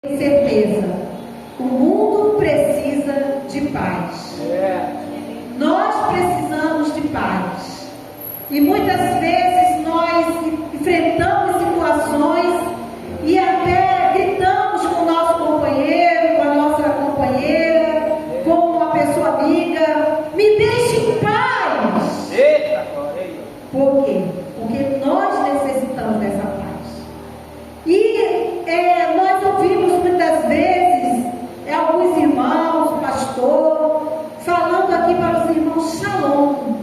Tenho certeza, o mundo precisa de paz. Nós precisamos de paz. E muitas vezes nós enfrentamos situações e até gritamos com o nosso companheiro, com a nossa companheira, com uma pessoa amiga: me deixe em paz. Por quê? Porque nós necessitamos dessa paz. E nós ouvimos muitas vezes alguns irmãos, pastor, falando aqui para os irmãos shalom.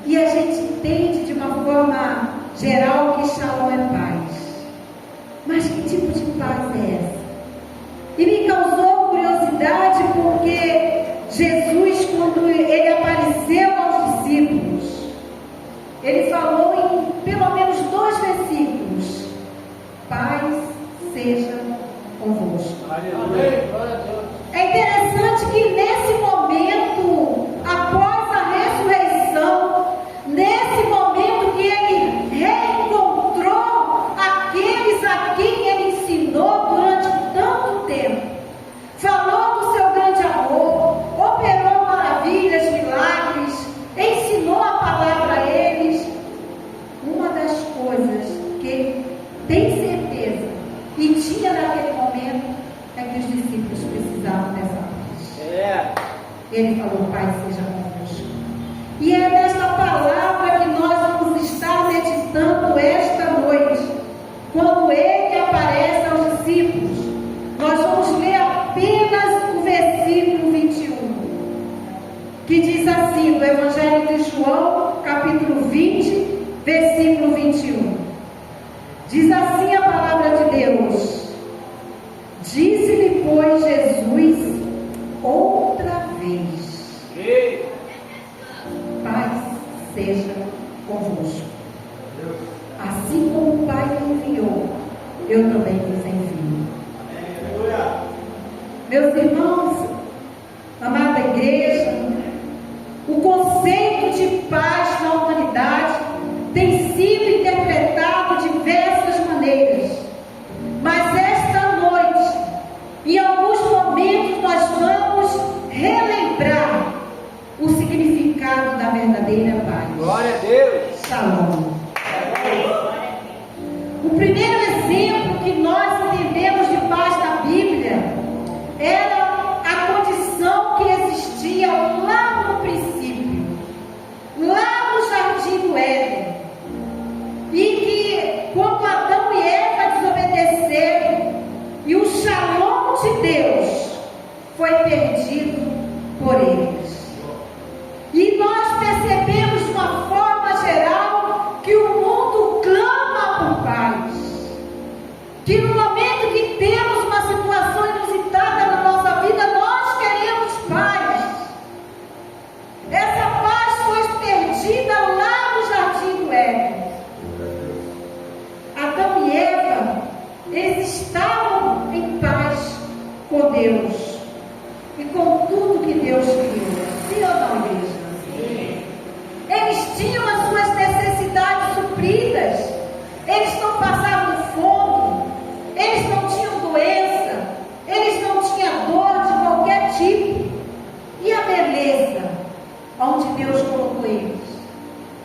E a gente entende de uma forma geral que shalom é paz. Mas que tipo de paz é essa? E me causou curiosidade porque Jesus, quando ele apareceu aos discípulos, ele falou em pelo menos 2 versículos: paz seja convosco. É interessante que nesse momento, após a ressurreição, nesse momento que ele reencontrou aqueles a quem ele ensinou durante tanto tempo, falou do seu grande amor, operou maravilhas, milagres, ensinou a palavra a eles. Uma das coisas que ele tem certeza e tinha naquele momento é que os discípulos precisavam dessa paz. Ele falou: Pai seja convosco. E é nesta palavra que nós vamos estar meditando esta noite. Quando ele aparece aos discípulos, nós vamos ler apenas o versículo 21, que diz assim, do Evangelho de João, capítulo 20, versículo 21. Diz assim a palavra de Deus: disse-lhe, pois, Jesus outra vez: paz seja convosco. Assim como o Pai me enviou, eu também vos envio. Meus irmãos, amada igreja, o conceito de paz na humanidade tem sido interpretado de diversas maneiras, mas esta noite, em alguns momentos, nós vamos relembrar o significado da verdadeira paz. Glória a Deus. Shalom. O primeiro exemplo que nós entendemos de paz na Bíblia era a condição que existia lá no princípio, lá no jardim do Éden, e que quando Adão e Eva desobedeceram e o shalom de Deus foi perdido por eles. E nós percebemos de uma forma geral que o mundo clama por paz, que no momento que temos uma situação inusitada na nossa vida, nós queremos paz. Essa paz foi perdida lá no jardim do Éden. Adão e Eva, eles estavam em paz com Deus e com tudo que Deus criou. Sim ou não, igreja? Sim. Eles tinham as suas necessidades supridas. Eles não passavam fome. Eles não tinham doença. Eles não tinham dor de qualquer tipo. E a beleza onde Deus colocou eles?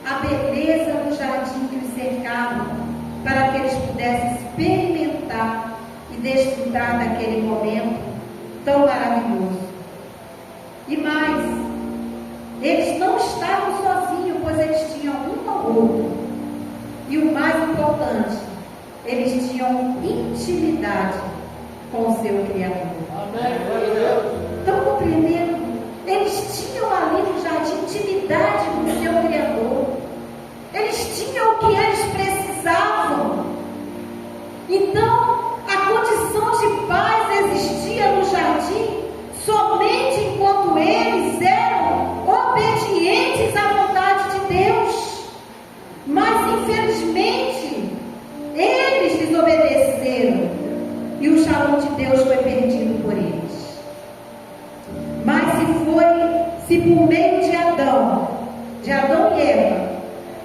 A beleza do jardim que os cercava, para que eles pudessem experimentar e desfrutar daquele momento tão maravilhoso. E mais, eles não estavam sozinhos, pois eles tinham um ao outro. E o mais importante, eles tinham intimidade com o seu Criador. Estão compreendendo? Eles tinham ali no jardim intimidade com o seu Criador. Eles tinham o que eles precisavam. Então, a condição de paz existia no jardim somente enquanto eles eram obedientes à vontade de Deus. Mas, infelizmente, eles desobedeceram e o shalom de Deus foi perdido por eles. Mas se por meio de Adão e Eva,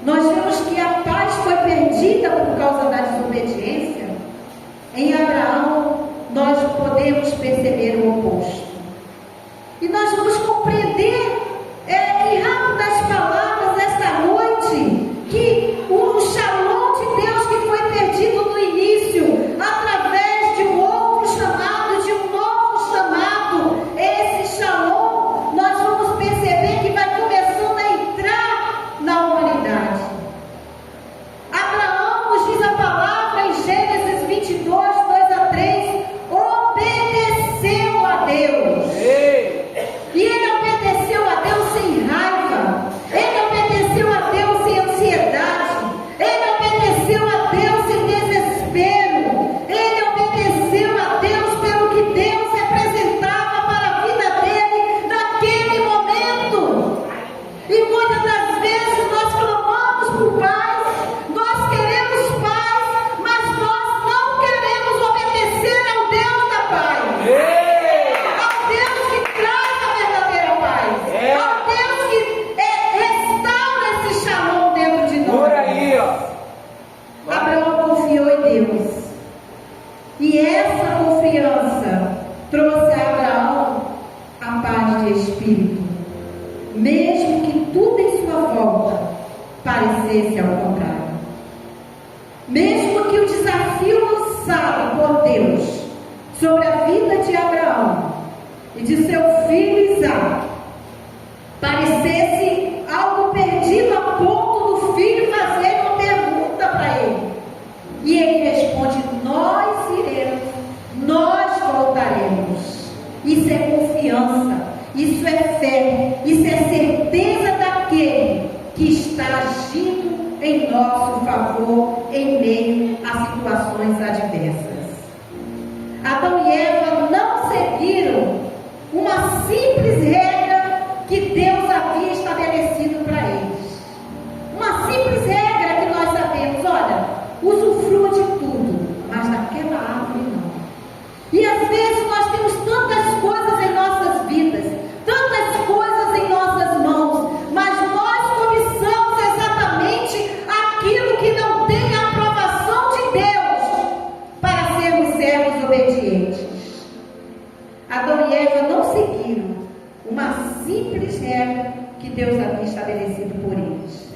nós vemos que a paz foi perdida por causa da desobediência, em Abraão podemos perceber o oposto. E nós vamos compreender em rápidas palavras esta noite que o shalom de Deus que foi perdido no início, através de um outro chamado, de um novo chamado, esse shalom, nós vamos perceber que vai começando a entrar na humanidade. Abraão, nos diz a palavra em Gênesis 22, 2-3, obedeceu a Deus. E ele obedeceu a Deus sem raiva, ele obedeceu a Deus sem ansiedade, ele obedeceu a Deus sem desespero, ele obedeceu a Deus pelo que Deus representava para a vida dele naquele momento. E muitas das vezes nós clamamos por paz, nós queremos paz, mas nós não queremos obedecer ao Deus da paz. Ao Deus que traz a verdadeira paz, ao Deus que restaura esse shalom dentro de nós. Por aí, ó. Abraão confiou em Deus, e essa confiança trouxe a Abraão a paz de espírito, mesmo que tudo em sua volta parecesse ao contrário. Mesmo que o desafio lançado por Deus sobre a vida de Abraão e de seu filho Isaque parecesse algo perdido a ponto do filho fazer uma pergunta para ele, e ele responde: nós iremos, nós voltaremos. Isso é confiança, isso é fé, isso é certeza daquele que está agindo em nosso favor em meio a situações adversas. Adão e Eva não seguiram uma simples regra que Deus havia estabelecido para eles. Uma simples regra que nós sabemos: olha, usufrua de tudo, mas daquela árvore não. E às vezes nós temos tantas coisas em nossas vidas, tantas coisas em nossas mãos, mas nós cobiçamos exatamente aquilo que não tem a aprovação de Deus para sermos servos obedientes. Adão e Eva não seguiram uma simples regra que Deus havia estabelecido por eles.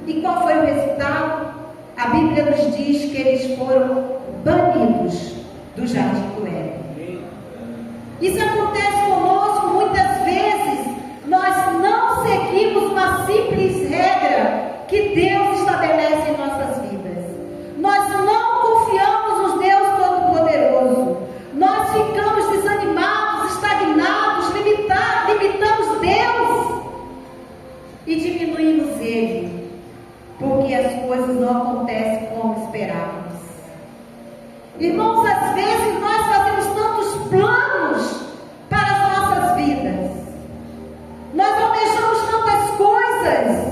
E qual foi o resultado? A Bíblia nos diz que eles foram banidos do jardim do Éden. Isso acontece conosco muitas vezes. Nós não seguimos uma simples regra que Deus estabelece em nossas vidas. Nós não confiamos no Deus Todo-Poderoso. Nós ficamos desanimados, estagnados, limitamos Deus e diminuímos Ele, porque as coisas não acontecem como esperávamos. Irmãos, às vezes nós fazemos tantos planos para as nossas vidas, nós almejamos tantas coisas,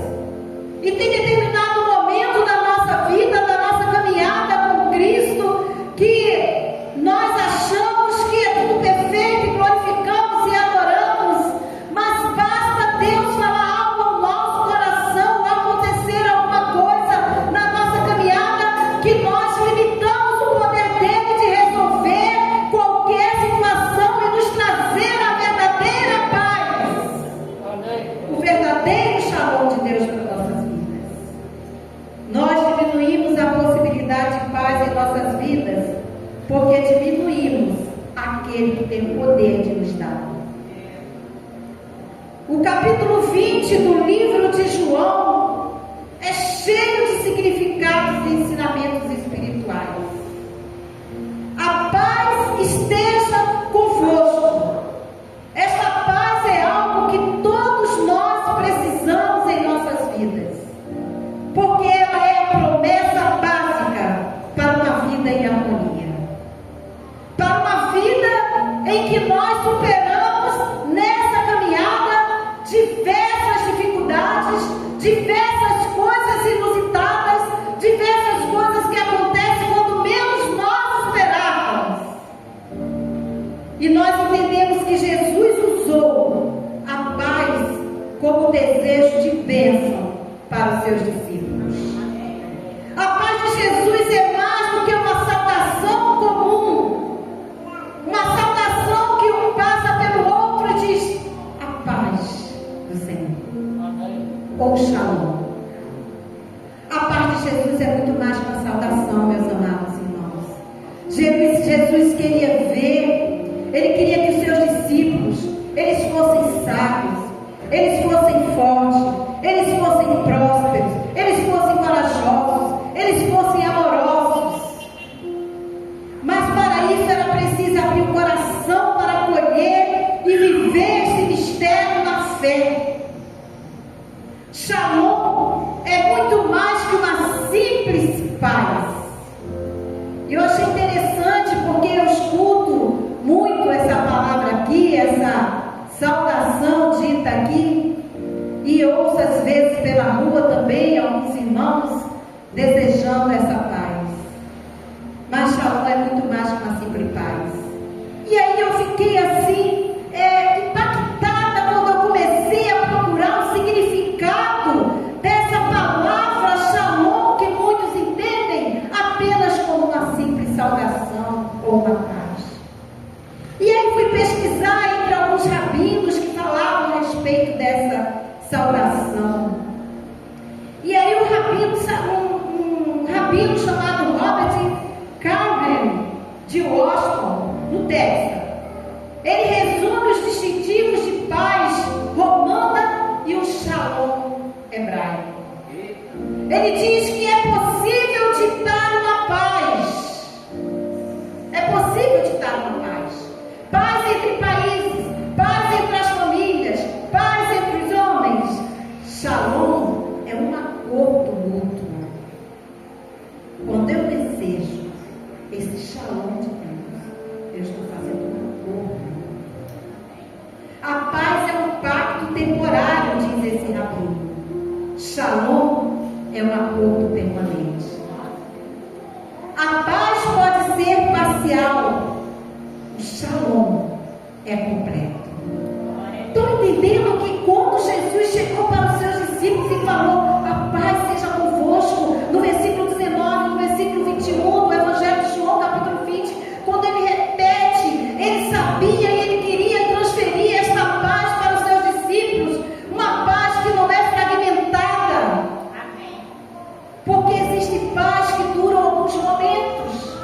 e tem determinado momento da nossa vida, da nossa caminhada com Cristo, que nós achamos que é tudo perfeito e glorificamos e adoramos, mas basta Deus falar algo ao nosso coração, acontecer alguma coisa na nossa caminhada, que nós limitamos o poder dele de resolver qualquer situação e nos trazer a verdadeira paz, o verdadeiro shalom de Deus para nossas vidas. Nós diminuímos a possibilidade de paz em nossas vidas porque diminuímos aquele que tem o poder de nos dar. O capítulo 20 do livro de João é cheio de significados e ensinamentos espirituais. A paz esteja convosco. Esta paz é algo que todos nós precisamos em nossas vidas, porque ela é a promessa básica para uma vida em harmonia, para uma vida em que nós superamos nessa caminhada diversas dificuldades, diversas coisas inusitadas, diversas coisas que acontecem quando menos nós esperávamos. E nós entendemos que Jesus usou a paz como desejo de bênção para os seus discípulos. A paz de Jesus é mais do que uma saudação comum, uma saudação ou shalom. A paz de Jesus é muito mais que uma saudação, meus amados irmãos. Jesus queria ver, ele queria que os seus discípulos, eles fossem sábios, eles fossem fortes, eles fossem prósperos, eles fossem corajosos, eles fossem amorosos. Mas para isso era preciso abrir o coração para acolher e viver esse mistério na fé. Shalom é muito mais que uma simples paz. E eu achei interessante porque eu escuto muito essa palavra aqui, essa saudação dita aqui, e ouço às vezes pela rua também alguns irmãos desejando essa paz. Mas shalom é muito mais que uma simples paz. E aí eu fiquei assim, impactada quando eu comecei a procurar o significado dessa palavra shalom, que muitos entendem apenas como uma simples saudação ou uma paz. E aí fui pesquisar entre alguns rabinos que falavam a respeito dessa saudação. E aí um rabino chamado Robert Carmen de Washington, no Texas, ele resume os distintivos de paz romana e o shalom hebraico. Ele diz que é possível ditar uma paz. É possível ditar uma paz. Paz entre países, paz entre as famílias, paz entre os homens. Shalom é um acordo mútuo. Quando eu desejo esse shalom de Deus, eu estou fazendo um acordo. A paz é um pacto temporário, diz esse rabino. Shalom é um acordo permanente. A paz pode ser parcial. O shalom é completo. Estão entendendo que quando Jesus chegou para os seus discípulos e falou: a paz seja convosco, no versículo 19, no versículo 21 do Evangelho de João, capítulo 20, quando ele repete, ele sabia e ele queria transferir esta paz para os seus discípulos, uma paz que não é fragmentada. Porque existe paz que dura alguns momentos,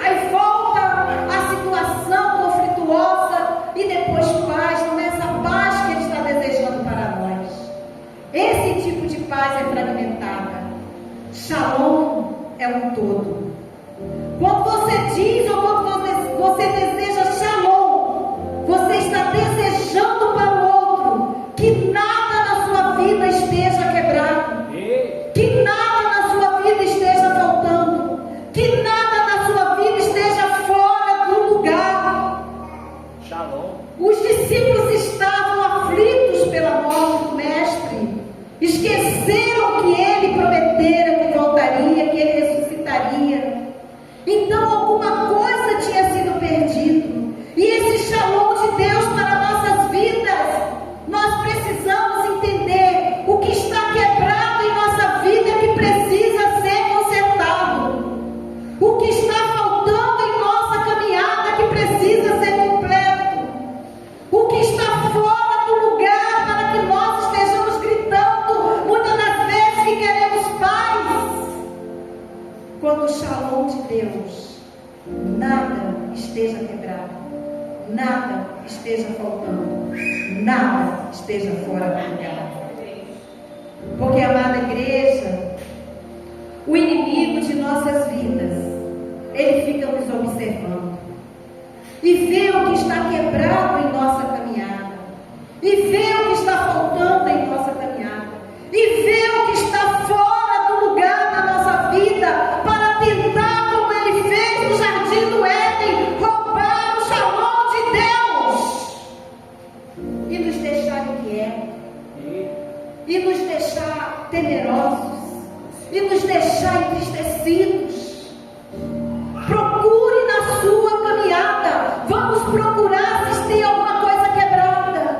aí volta a situação conflituosa e depois paz. Não é essa paz que ele está desejando para nós. Esse tipo de paz é fragmentada. Shalom é um todo. Quando você diz ou quando você deseja shalom, você está desejando para o outro que nada na sua vida esteja quebrado, que nada na sua vida esteja faltando, que nada na sua vida esteja fora do lugar. Shalom. Os discípulos estavam aflitos pela morte do mestre, esqueceram que ele prometera que voltaria, que ele ressuscitaria. Então alguma coisa tinha sido perdido. E esse shalom de Deus para nossas vidas, nós precisamos entender o que está quebrado em nossa vida que precisa ser consertado, o que está faltando em nossa caminhada que precisa ser completo, o que está fora do lugar para que nós estejamos gritando muitas das vezes que queremos paz. Quando o shalom de Deus, nada esteja quebrado, nada esteja faltando, nada esteja fora do lugar. Porque, amada igreja, o inimigo de nossas vidas, ele fica nos observando e vê o que está quebrado em nossa caminhada, e vê o que está faltando em nossa caminhada, e vê o que está fora do lugar da nossa vida, para tentar, como ele fez no jardim do Éden, roubar o shalom de Deus e nos deixar inquietos, e nos deixar temerosos, e nos deixar entristecidos. Procure na sua caminhada. Vamos procurar se tem alguma coisa quebrada,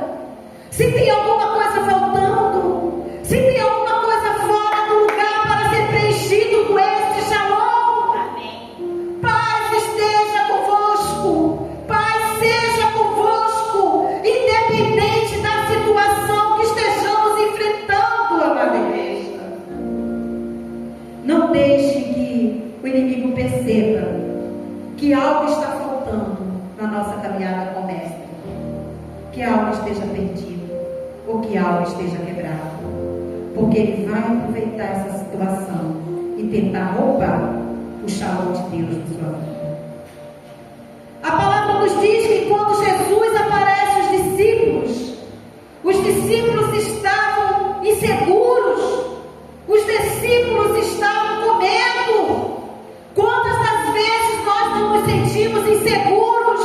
se tem alguma coisa faltando, se tem alguma coisa fora do lugar para ser preenchido com este shalom. Amém. Paz esteja convosco, paz seja convosco, independente da situação que estejamos enfrentando, amado que algo esteja perdido ou que algo esteja quebrado, porque ele vai aproveitar essa situação e tentar roubar o shalom de Deus na sua vida. A palavra nos diz que quando Jesus aparece aos discípulos, os discípulos estavam inseguros, os discípulos estavam com medo. Quantas das vezes nós não nos sentimos inseguros?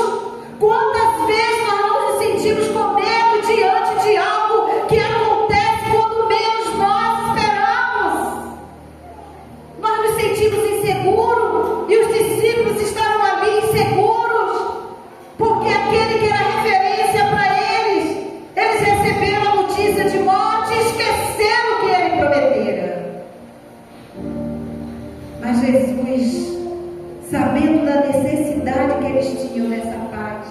Quantas vezes nós não nos sentimos com medo diante de algo que acontece quando menos nós esperamos? Nós nos sentimos inseguros e os discípulos estavam ali inseguros, porque aquele que era referência para eles receberam a notícia de morte e esqueceram o que ele prometera. Mas Jesus, sabendo da necessidade que eles tinham dessa paz,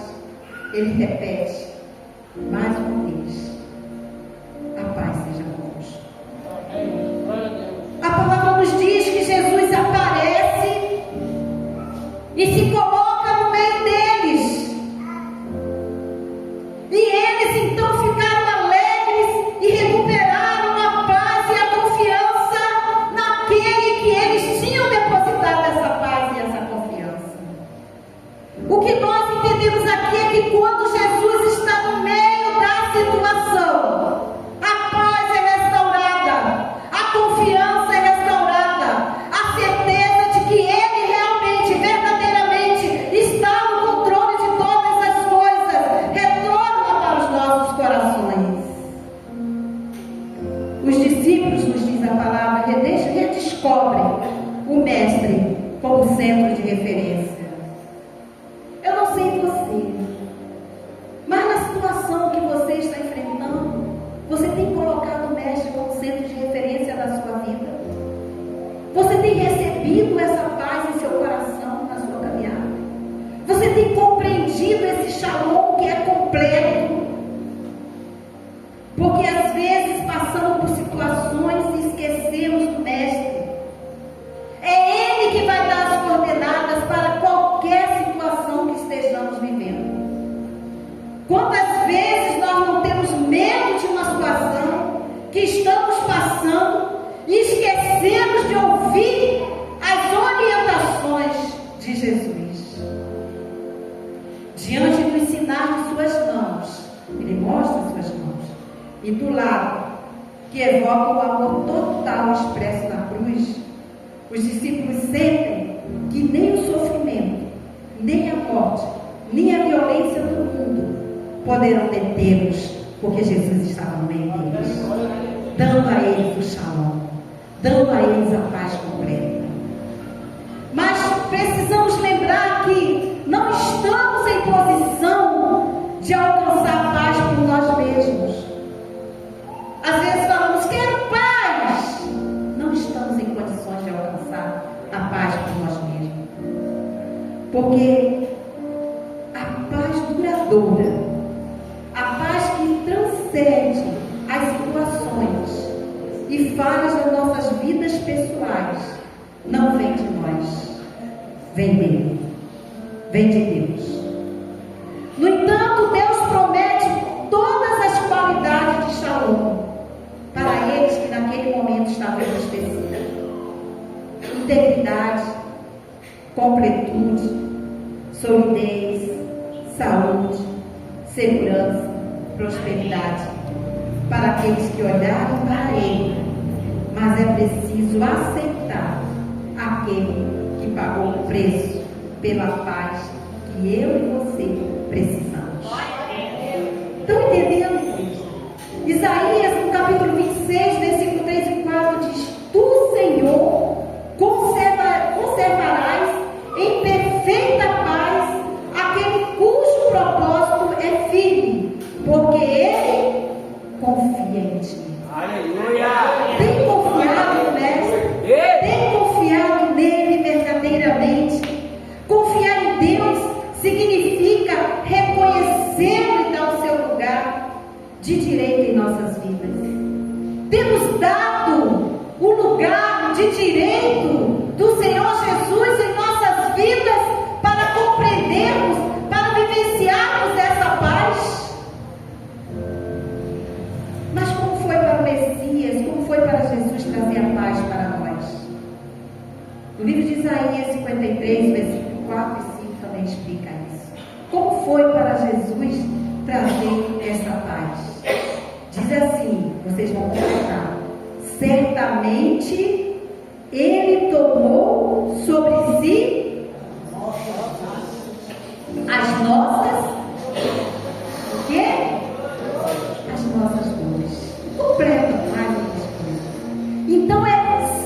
ele repete mais uma vez: a paz seja convosco. A palavra nos diz que Jesus aparece e se coloca no meio deles, e eles então ficaram alegres e recuperaram a paz e a confiança naquele que eles tinham depositado essa paz e essa confiança. O que nós entendemos aqui é que quando Jesus está no meio da situação, a paz é restaurada, a confiança é restaurada, a certeza de que Ele realmente, verdadeiramente está no controle de todas as coisas, retorna para os nossos corações. Os discípulos, nos diz a palavra, redescobrem o Mestre como centro de referência. Eu não sei você, mas na situação que você está enfrentando, você tem colocado o Mestre como centro de referência da sua vida? Você tem recebido essa paz em seu coração, na sua caminhada? Você tem compreendido esse shalom que é completo? Porque às vezes passamos por situações e esquecemos do Mestre. É Ele que vai dar as coordenadas para qualquer situação que estejamos vivendo. Quantas vezes nós não temos medo de uma situação que estamos passando e esquecemos de ouvir as orientações de Jesus? Diante do sinal de suas mãos, Ele mostra as suas mãos, e do lado que evoca o amor total expresso na cruz, os discípulos sentem que nem o sofrimento, nem a morte, nem a violência do mundo poderão detê-los, porque Jesus estava no meio deles, dando a eles o shalom, dando a eles a paz completa. Mas precisamos lembrar que não estamos em posição de alcançar paz por nós mesmos. Às vezes falamos, quero paz. Não estamos em condições de alcançar a paz por nós mesmos. Porque a paz duradoura, a paz que transcende as situações e falhas das nossas vidas pessoais, não vem de nós, vem dele, vem de Deus. No entanto, Deus promete todas as qualidades de shalom para eles que naquele momento estavam esquecidos: integridade, completude, solidez, saúde, segurança, prosperidade, para aqueles que olharem para Ele. Mas é preciso aceitar aquele que pagou o preço pela paz que eu e você precisamos. Estão entendendo isso? Isaías, no capítulo 26, versículo 3 e 4, diz: Tu, Senhor, conservarás em perfeita paz aquele cujo propósito é firme, porque ele confia em ti. Aleluia! Tem confiado no Mestre? Tem confiado nele verdadeiramente? Confiar em Deus significa reconhecê-lo e dar o seu lugar de direito em nossas vidas. Temos dado o lugar de direito do Senhor Jesus em nossas vidas para compreendermos, para vivenciarmos essa paz. No livro de Isaías 53, versículo 4 e 5 também explica isso. Como foi para Jesus trazer essa paz? Diz assim, vocês vão completar: certamente Ele tomou sobre si as nossas, o quê? As nossas dores. Completa mais outras coisas. Então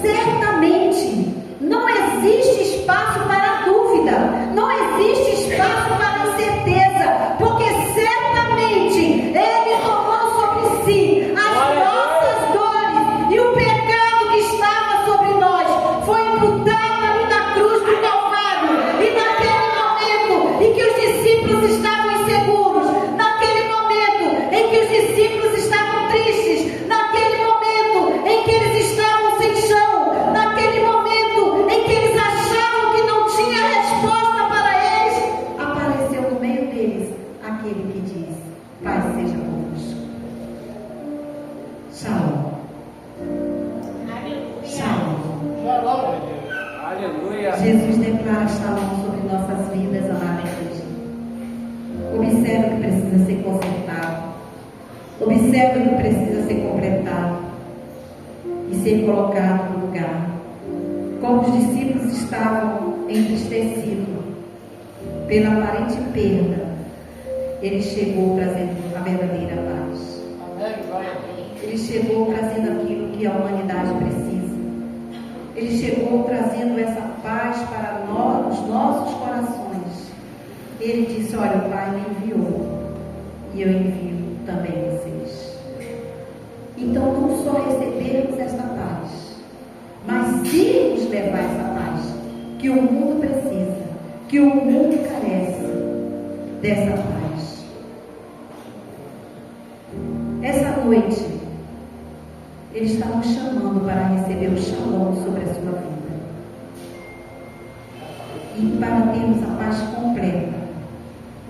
certamente, não existe espaço para dúvida, não existe espaço para incerteza, porque certamente Ele tomou sobre si as nossas dores, e o pecado que estava sobre nós foi imputado ali na cruz do Calvário. E naquele momento em que os discípulos estavam inseguros, naquele momento em que os discípulos estavam tristes, naquele momento em que eles estavam sem chão, naquele momento em que eles achavam que não tinha resposta para eles, apareceu no meio deles aquele que diz: Pai seja convosco. Shalom. Shalom. Aleluia. Jesus declara shalom sobre nossas vidas, amada igreja. Observe o que precisa ser consertado. Observe o que precisa ser completado e ser colocado no lugar. Como os discípulos estavam entristecidos pela aparente perda, Ele chegou trazendo a verdadeira paz. Ele chegou trazendo aquilo que a humanidade precisa. Ele chegou trazendo essa paz para nós, os nossos corações. Ele disse: olha, o Pai me enviou e eu envio também vocês. Então não só recebermos esta paz, mas irmos levar essa paz que o mundo precisa, que o mundo carece dessa paz. Essa noite Ele está nos chamando para receber o shalom sobre a sua vida e para termos a paz completa,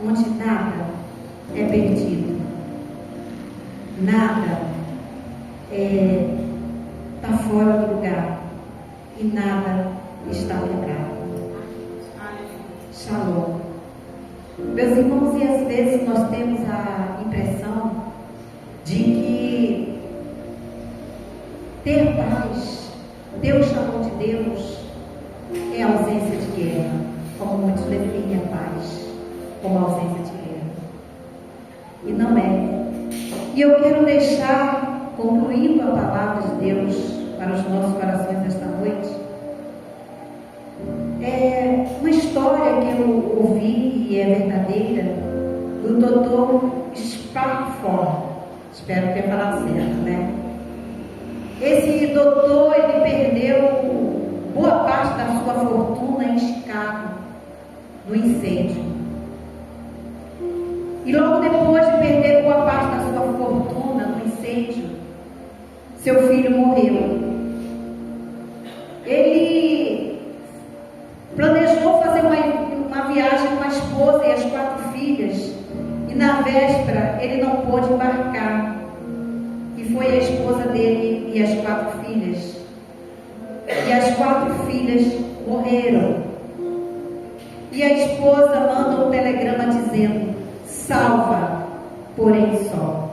onde nada é perdido, nada está fora do lugar e nada está trocado. Shalom. Meus irmãos, e às vezes nós temos a impressão de que ter paz, ter o shalom de Deus, é ausência de guerra, como muitos definem a paz como ausência de guerra. E não é. E eu quero deixar, concluindo a palavra de Deus para os nossos corações esta noite, uma história que eu ouvi e é verdadeira, do Dr. Spafford. Espero ter falado certo, né? Esse doutor, ele perdeu boa parte da sua fortuna em Chicago, no incêndio. E logo depois de perder boa parte da sua fortuna no incêndio, seu filho morreu. Ele planejou fazer uma viagem com a esposa e as 4 filhas, e na véspera ele não pôde embarcar. E foi a esposa dele e as 4 filhas. E as 4 filhas morreram. E a esposa manda um telegrama dizendo: salva, porém só.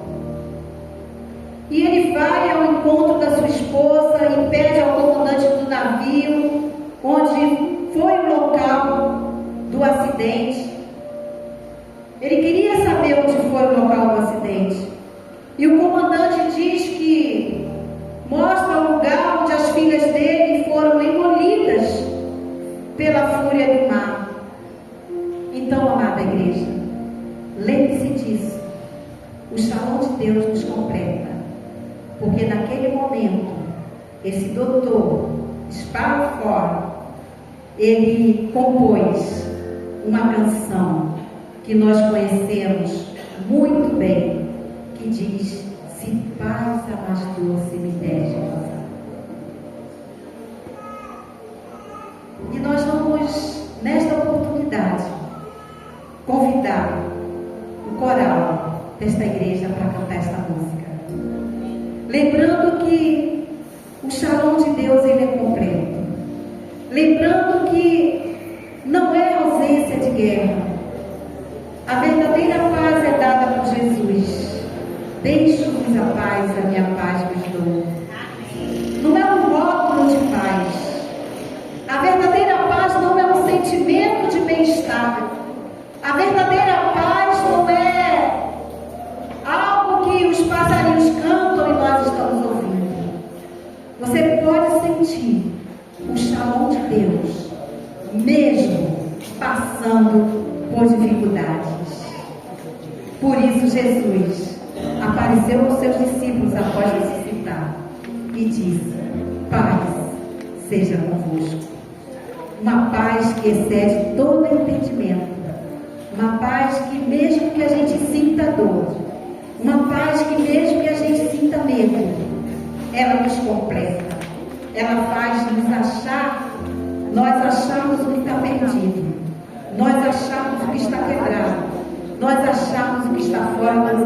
E ele vai ao encontro da sua esposa e pede ao comandante do navio, onde foi o local do acidente. Ele queria saber onde foi o local do acidente. E o comandante diz que mostra o lugar onde as filhas dele foram engolidas pela fúria do mar. Então, amada igreja, lembre-se disso. O shalom de Deus nos completa. Porque naquele momento, esse doutor Spafford, ele compôs uma canção que nós conhecemos muito bem, que diz: se paz a mais doce me deres gozar. E nós vamos, nesta oportunidade, convidar o coral desta igreja para cantar esta música. Lembrando que o shalom de Deus, ele é completo. lembrando que não é ausência de guerra. A verdadeira paz é dada por Jesus. Deixo-vos a paz, a minha paz vos dou. Não é um rótulo de paz. A verdadeira paz não é um sentimento de bem-estar. A verdadeira paz não é algo que os passarinhos cantam e nós estamos ouvindo. Você pode sentir o shalom de Deus, mesmo passando por dificuldades. Por isso Jesus apareceu aos seus discípulos após ressuscitar e disse: paz seja convosco. Uma paz que excede todo entendimento. Uma paz que mesmo que a gente sinta dor, uma paz que mesmo que a gente sinta medo, ela nos completa. Ela faz nos achar, nós acharmos o que está perdido, nós acharmos o que está quebrado, nós acharmos o que está fora.